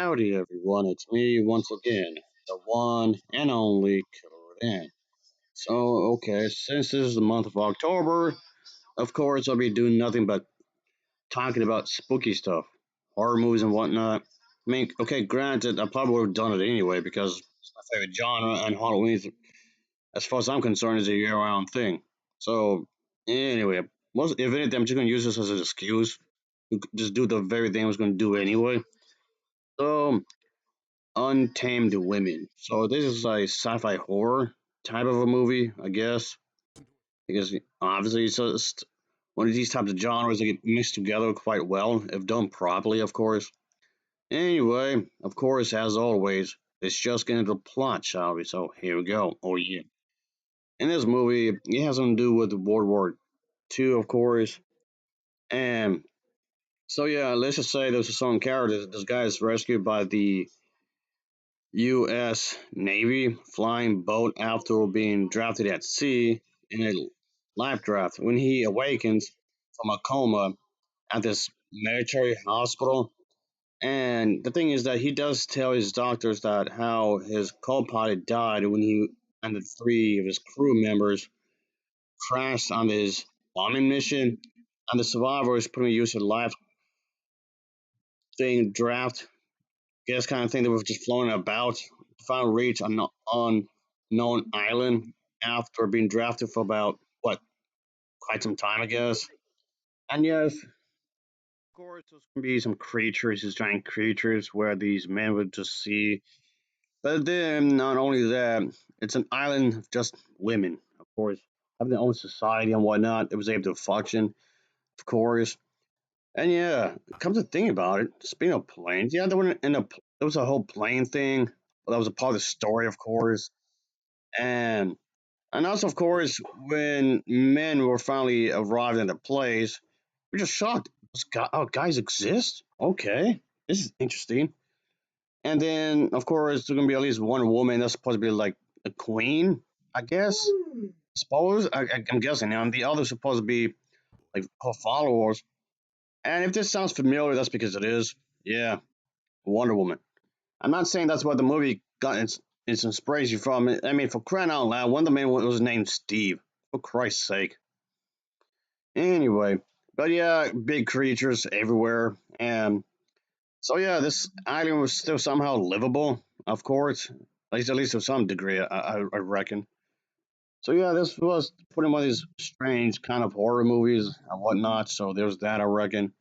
Howdy, everyone. It's me once again, the one and only Killer Dan. So, okay, since this is the month of October, of course, I'll be doing nothing but talking about spooky stuff, horror movies and whatnot. I mean, okay, granted, I probably would have done it anyway because it's my favorite genre, and Halloween, as far as I'm concerned, is a year-round thing. So, anyway, if anything, I'm just going to use this as an excuse to just do the very thing I was going to do anyway. So, Untamed Women. So this is a sci-fi horror type of a movie, I guess, because obviously it's just one of these types of genres that get mixed together quite well if done properly, of course. Anyway, of course, as always, let's just get into the plot, shall we? So here we go. Oh yeah. In this movie, it has something to do with World War II, of course, and so yeah, let's just say there's some character. This guy is rescued by the U.S. Navy flying boat after being drafted at sea in a life draft. When he awakens from a coma at this military hospital, and the thing is that he does tell his doctors that how his co-pilot died when he and the three of his crew members crashed on his bombing mission, and the survivors put him in use of life thing draft guess kind of thing that was just floating about. Finally reach an unknown island after being drafted for about what quite some time, I guess. And yes, of course, there's gonna be some creatures, these giant creatures, where these men would just see. But then, not only that, it's an island of just women, of course, having their own society and whatnot. It was able to function, of course. And yeah, come to think about it, speaking of planes, yeah, there was a whole plane thing. Well, that was a part of the story, of course. And and also, of course, when men were finally arrived in the place, we're just shocked. Oh, guys exist? Okay, this is interesting. And then, of course, there's gonna be at least one woman that's supposed to be like a queen, I guess. Suppose I'm guessing, and the others supposed to be like her followers. And if this sounds familiar, that's because it is. Yeah, Wonder Woman. I'm not saying that's what the movie got its inspiration from. I mean, for crying out loud, one of the main was named Steve. For Christ's sake. Anyway, but yeah, big creatures everywhere, and so yeah, this island was still somehow livable. Of course, at least to some degree, I reckon. So yeah, this was pretty much these strange kind of horror movies and whatnot. So there's that, I reckon.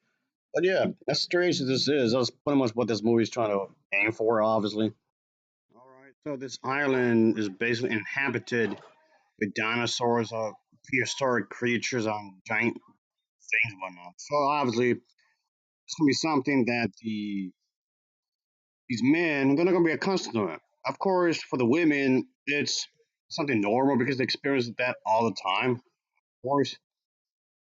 But yeah, as strange as this is, that's pretty much what this movie is trying to aim for, obviously. All right, so this island is basically inhabited with dinosaurs, prehistoric creatures, and giant things and whatnot. So obviously, it's gonna be something that these men they're not gonna be accustomed to it. Of course, for the women, it's something normal because they experience that all the time. Of course,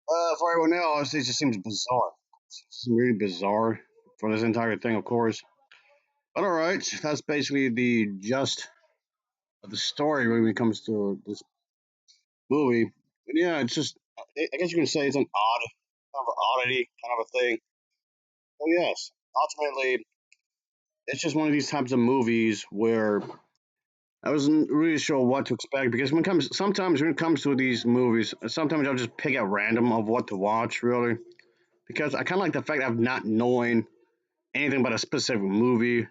for everyone else, it just seems bizarre. It's really bizarre for this entire thing, of course. But all right, that's basically the gist of the story when it comes to this movie. But yeah, it's just I guess you can say it's an kind of an oddity kind of a thing. So yes, ultimately, it's just one of these types of movies where I wasn't really sure what to expect because when it comes to these movies, sometimes I'll just pick at random of what to watch really because I kind of like the fact of not knowing anything about a specific movie.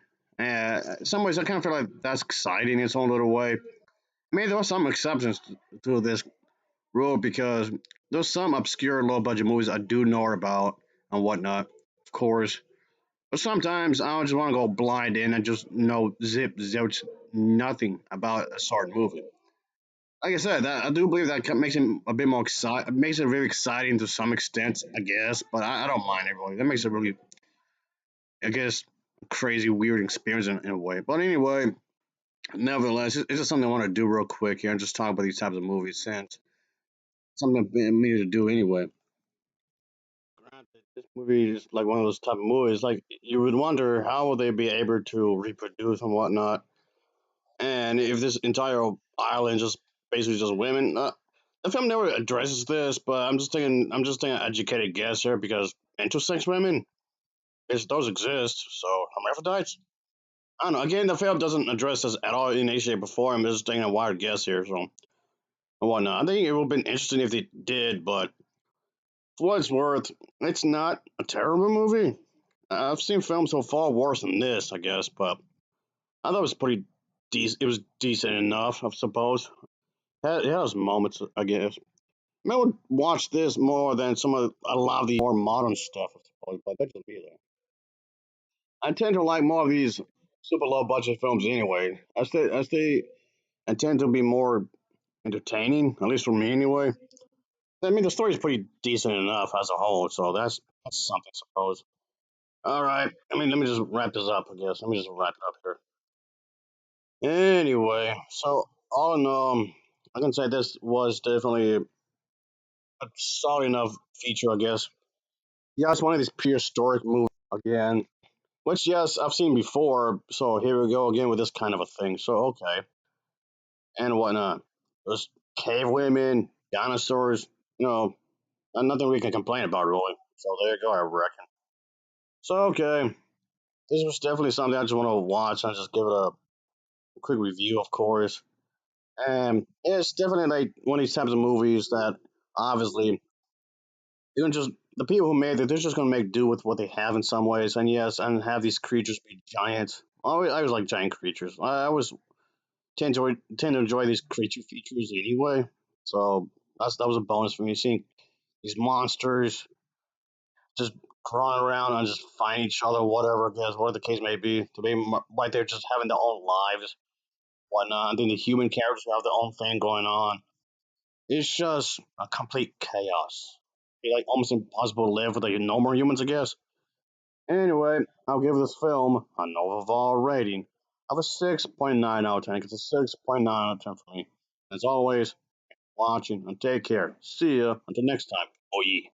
Some ways I kind of feel like that's exciting in its own little way. I mean, there are some exceptions to this rule because there's some obscure low budget movies I do know about and whatnot, of course. But sometimes I just want to go blind in and just know zilch, nothing about a certain movie. Like I said, I do believe that makes it a bit more exciting. It makes it really exciting to some extent, I guess. But I don't mind it really. That makes it really, I guess, crazy, weird experience in a way. But anyway, nevertheless, it's just something I want to do real quick here and just talk about these types of movies since it's something I've been meaning to do anyway. Granted, this movie is like one of those type of movies. Like you would wonder how would they be able to reproduce and whatnot, and if this entire island just basically just women. The film never addresses this, but I'm just thinking educated guess here because intersex women. those exist. So hermaphrodites. I don't know. Again, the film doesn't address this at all in any shape or form. I'm just taking a wild guess here, so and whatnot. I think it would have been interesting if they did, but for what it's worth, it's not a terrible movie. I've seen films so far worse than this, I guess, but I thought it was pretty decent. It was decent enough, I suppose. It has moments, I guess. I would watch this more than some of a lot of the more modern stuff, I suppose, but that just be there. I tend to like more of these super low budget films anyway. I tend to be more entertaining, at least for me anyway. I mean, the story's pretty decent enough as a whole, so that's something, I suppose. All right. I mean, let me just wrap this up, I guess. Let me just wrap it up here. Anyway, so all in all, I can say this was definitely a solid enough feature, I guess. Yeah, it's one of these prehistoric movies again, which yes, I've seen before. So here we go again with this kind of a thing. So okay, and whatnot. There's cave women, dinosaurs. You know, nothing we can complain about really. So there you go, I reckon. So okay, this was definitely something I just want to watch and just give it a quick review, of course. And it's definitely like one of these types of movies that obviously you can just the people who made it, they're just gonna make do with what they have in some ways. And yes, and have these creatures be giant. I always like giant creatures. I always tend to enjoy these creature features anyway. So that was a bonus for me seeing these monsters just crawling around and just find each other, whatever, I guess, whatever the case may be. To be right there, just having their own lives, whatnot. And then the human characters have their own thing going on. It's just a complete chaos. It's like almost impossible to live with like normal humans, I guess. Anyway, I'll give this film an overall rating of a 6.9 out of 10. It's a 6.9 out of 10 for me. As always, watching and take care. See ya until next time. Oh, yeah.